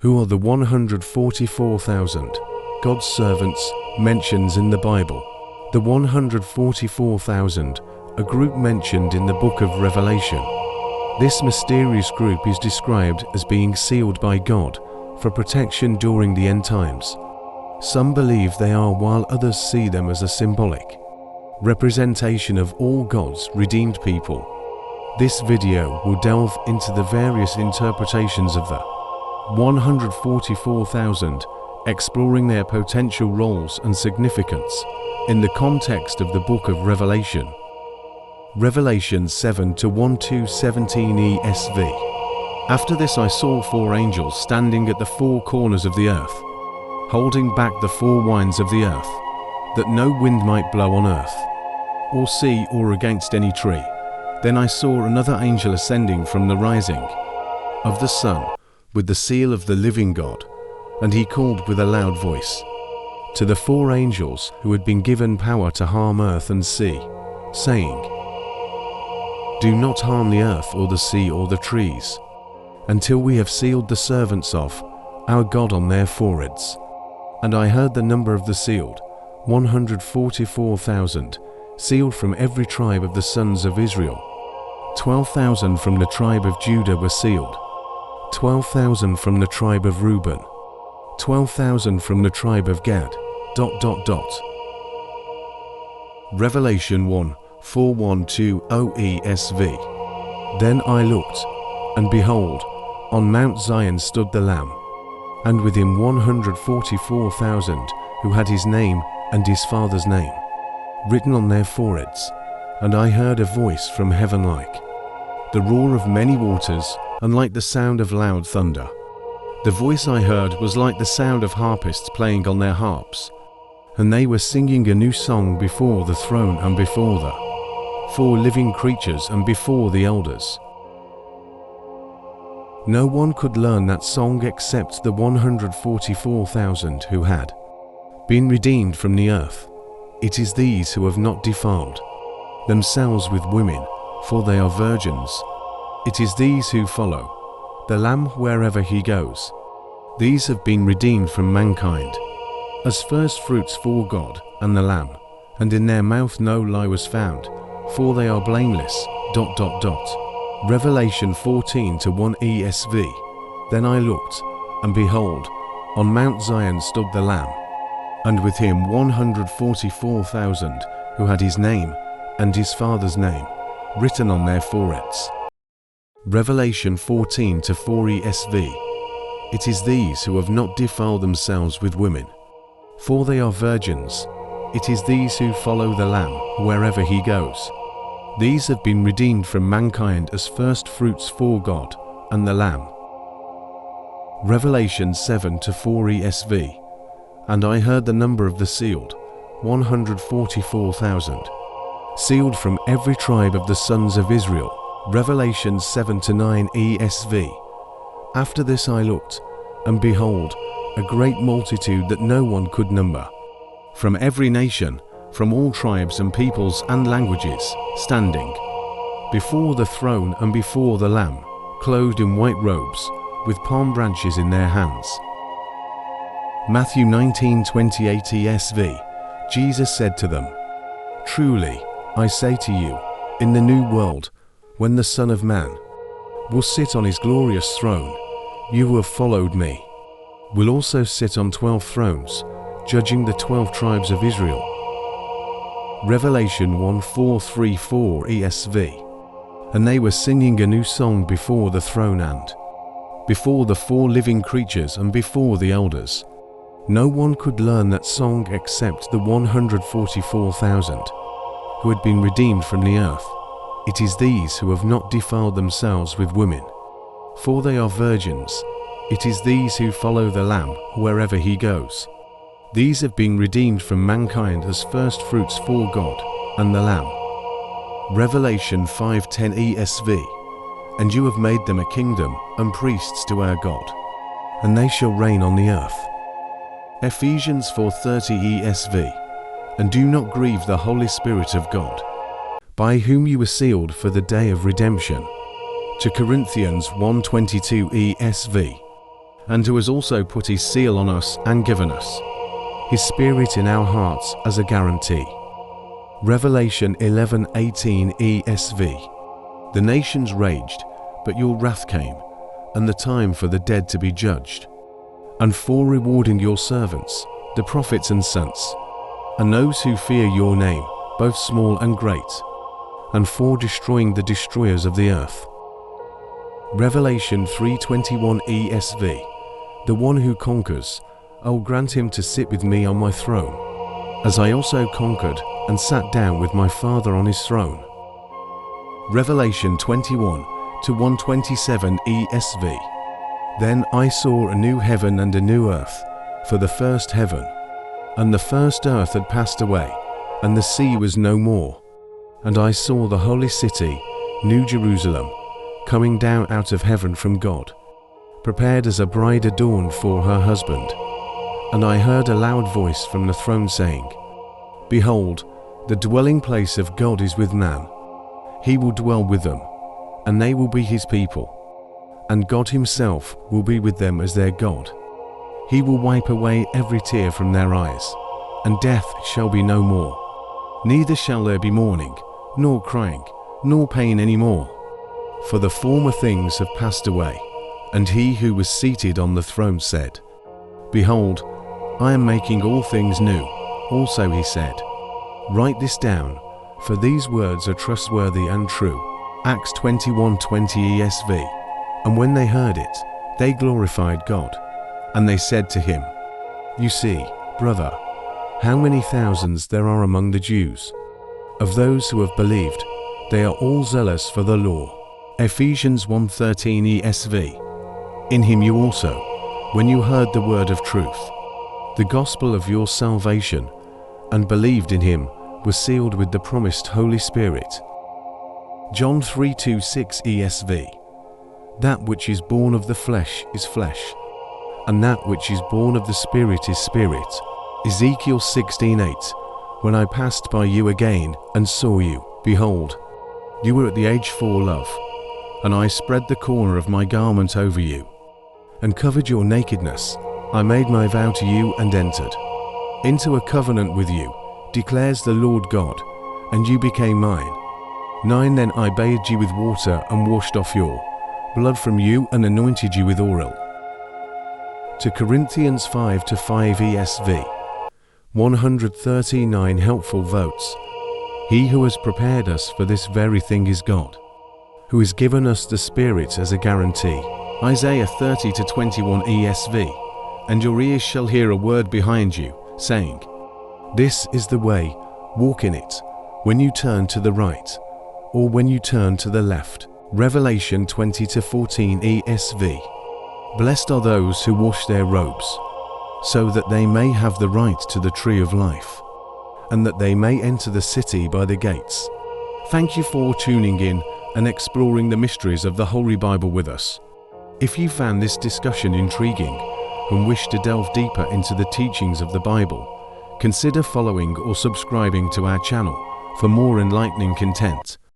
Who are the 144,000 God's servants mentions in the Bible? The 144,000, a group mentioned in the book of Revelation. This mysterious group is described as being sealed by God for protection during the end times. Some believe they are, while others see them as a symbolic representation of all God's redeemed people. This video will delve into the various interpretations of the 144,000, exploring their potential roles and significance in the context of the book of Revelation. Revelation 7-1-17 ESV. After this I saw 4 angels standing at the 4 corners of the earth, holding back the 4 winds of the earth, that no wind might blow on earth, or sea, or against any tree. Then I saw another angel ascending from the rising of the sun, with the seal of the living God, and he called with a loud voice to the 4 angels who had been given power to harm earth and sea, saying, Do not harm the earth or the sea or the trees, until we have sealed the servants of our God on their foreheads. And I heard the number of the sealed, 144,000, sealed from every tribe of the sons of Israel. 12,000 from the tribe of Judah were sealed, 12,000 from the tribe of Reuben, 12,000 from the tribe of Gad. Revelation 1:4-1-2 ESV. Then I looked, and behold, on Mount Zion stood the Lamb, and with him 144,000 who had his name and his Father's name written on their foreheads. And I heard a voice from heaven like the roar of many waters, and like the sound of loud thunder. The voice I heard was like the sound of harpists playing on their harps, and they were singing a new song before the throne and before the 4 living creatures and before the elders. No one could learn that song except the 144,000 who had been redeemed from the earth. It is these who have not defiled themselves with women, for they are virgins. It is these who follow the Lamb wherever he goes. These have been redeemed from mankind as first fruits for God and the Lamb, and in their mouth no lie was found, for they are blameless. Revelation 14-1 ESV. Then I looked, and behold, on Mount Zion stood the Lamb, and with him 144,000 who had his name and his Father's name written on their foreheads. Revelation 14-4 ESV. It is these who have not defiled themselves with women, for they are virgins. It is these who follow the Lamb wherever he goes. These have been redeemed from mankind as first fruits for God and the Lamb. Revelation 7-4 ESV. And I heard the number of the sealed, 144,000, sealed from every tribe of the sons of Israel. Revelation 7-9 ESV. After this I looked, and behold, a great multitude that no one could number, from every nation, from all tribes and peoples and languages, standing before the throne and before the Lamb, clothed in white robes, with palm branches in their hands. Matthew 19:28 ESV. Jesus said to them, Truly, I say to you, in the new world, when the Son of Man will sit on his glorious throne, you who have followed me will also sit on 12 thrones, judging the 12 tribes of Israel. Revelation 1:4-3-4 ESV. And they were singing a new song before the throne and before the 4 living creatures and before the elders. No one could learn that song except the 144,000 who had been redeemed from the earth. It is these who have not defiled themselves with women, for they are virgins. It is these who follow the Lamb wherever he goes. These have been redeemed from mankind as first fruits for God and the Lamb. Revelation 5:10 ESV. And you have made them a kingdom and priests to our God, and they shall reign on the earth. Ephesians 4:30 ESV. And do not grieve the Holy Spirit of God, by whom you were sealed for the day of redemption. To Corinthians 1:22 ESV. and who has also put his seal on us and given us his Spirit in our hearts as a guarantee. Revelation 11:18 ESV. The nations raged, but your wrath came, and the time for the dead to be judged, and for rewarding your servants, the prophets and saints, and those who fear your name, both small and great, and for destroying the destroyers of the earth. Revelation 3:21 ESV. The one who conquers, I will grant him to sit with me on my throne, as I also conquered and sat down with my Father on his throne. Revelation 21:127 ESV. Then I saw a new heaven and a new earth, for the first heaven and the first earth had passed away, and the sea was no more. And I saw the holy city, New Jerusalem, coming down out of heaven from God, prepared as a bride adorned for her husband. And I heard a loud voice from the throne saying, Behold, the dwelling place of God is with man. He will dwell with them, and they will be his people, and God himself will be with them as their God. He will wipe away every tear from their eyes, and death shall be no more. Neither shall there be mourning, nor crying, nor pain any more, for the former things have passed away. And he who was seated on the throne said, Behold, I am making all things new. Also he said, Write this down, for these words are trustworthy and true. Acts 21:20 ESV. And when they heard it, they glorified God. And they said to him, You see, brother, how many thousands there are among the Jews. Of those who have believed, they are all zealous for the law. Ephesians 1:13 ESV. In him you also, when you heard the word of truth, the gospel of your salvation, and believed in him, were sealed with the promised Holy Spirit. John 3:26 ESV. That which is born of the flesh is flesh, and that which is born of the Spirit is spirit. Ezekiel 16:8. When I passed by you again and saw you, behold, you were at the age for love, and I spread the corner of my garment over you, and covered your nakedness. I made my vow to you and entered into a covenant with you, declares the Lord God, and you became mine. 9 Then I bathed you with water and washed off your blood from you and anointed you with oil. To Corinthians 5:5 ESV. 139 helpful votes. He who has prepared us for this very thing is God, who has given us the Spirit as a guarantee. Isaiah 30:21 ESV. And your ears shall hear a word behind you, saying, This is the way, walk in it, when you turn to the right, or when you turn to the left. Revelation 20:14 ESV. Blessed are those who wash their robes, so that they may have the right to the tree of life, and that they may enter the city by the gates. Thank you for tuning in and exploring the mysteries of the Holy Bible with us. If you found this discussion intriguing and wish to delve deeper into the teachings of the Bible, consider following or subscribing to our channel for more enlightening content.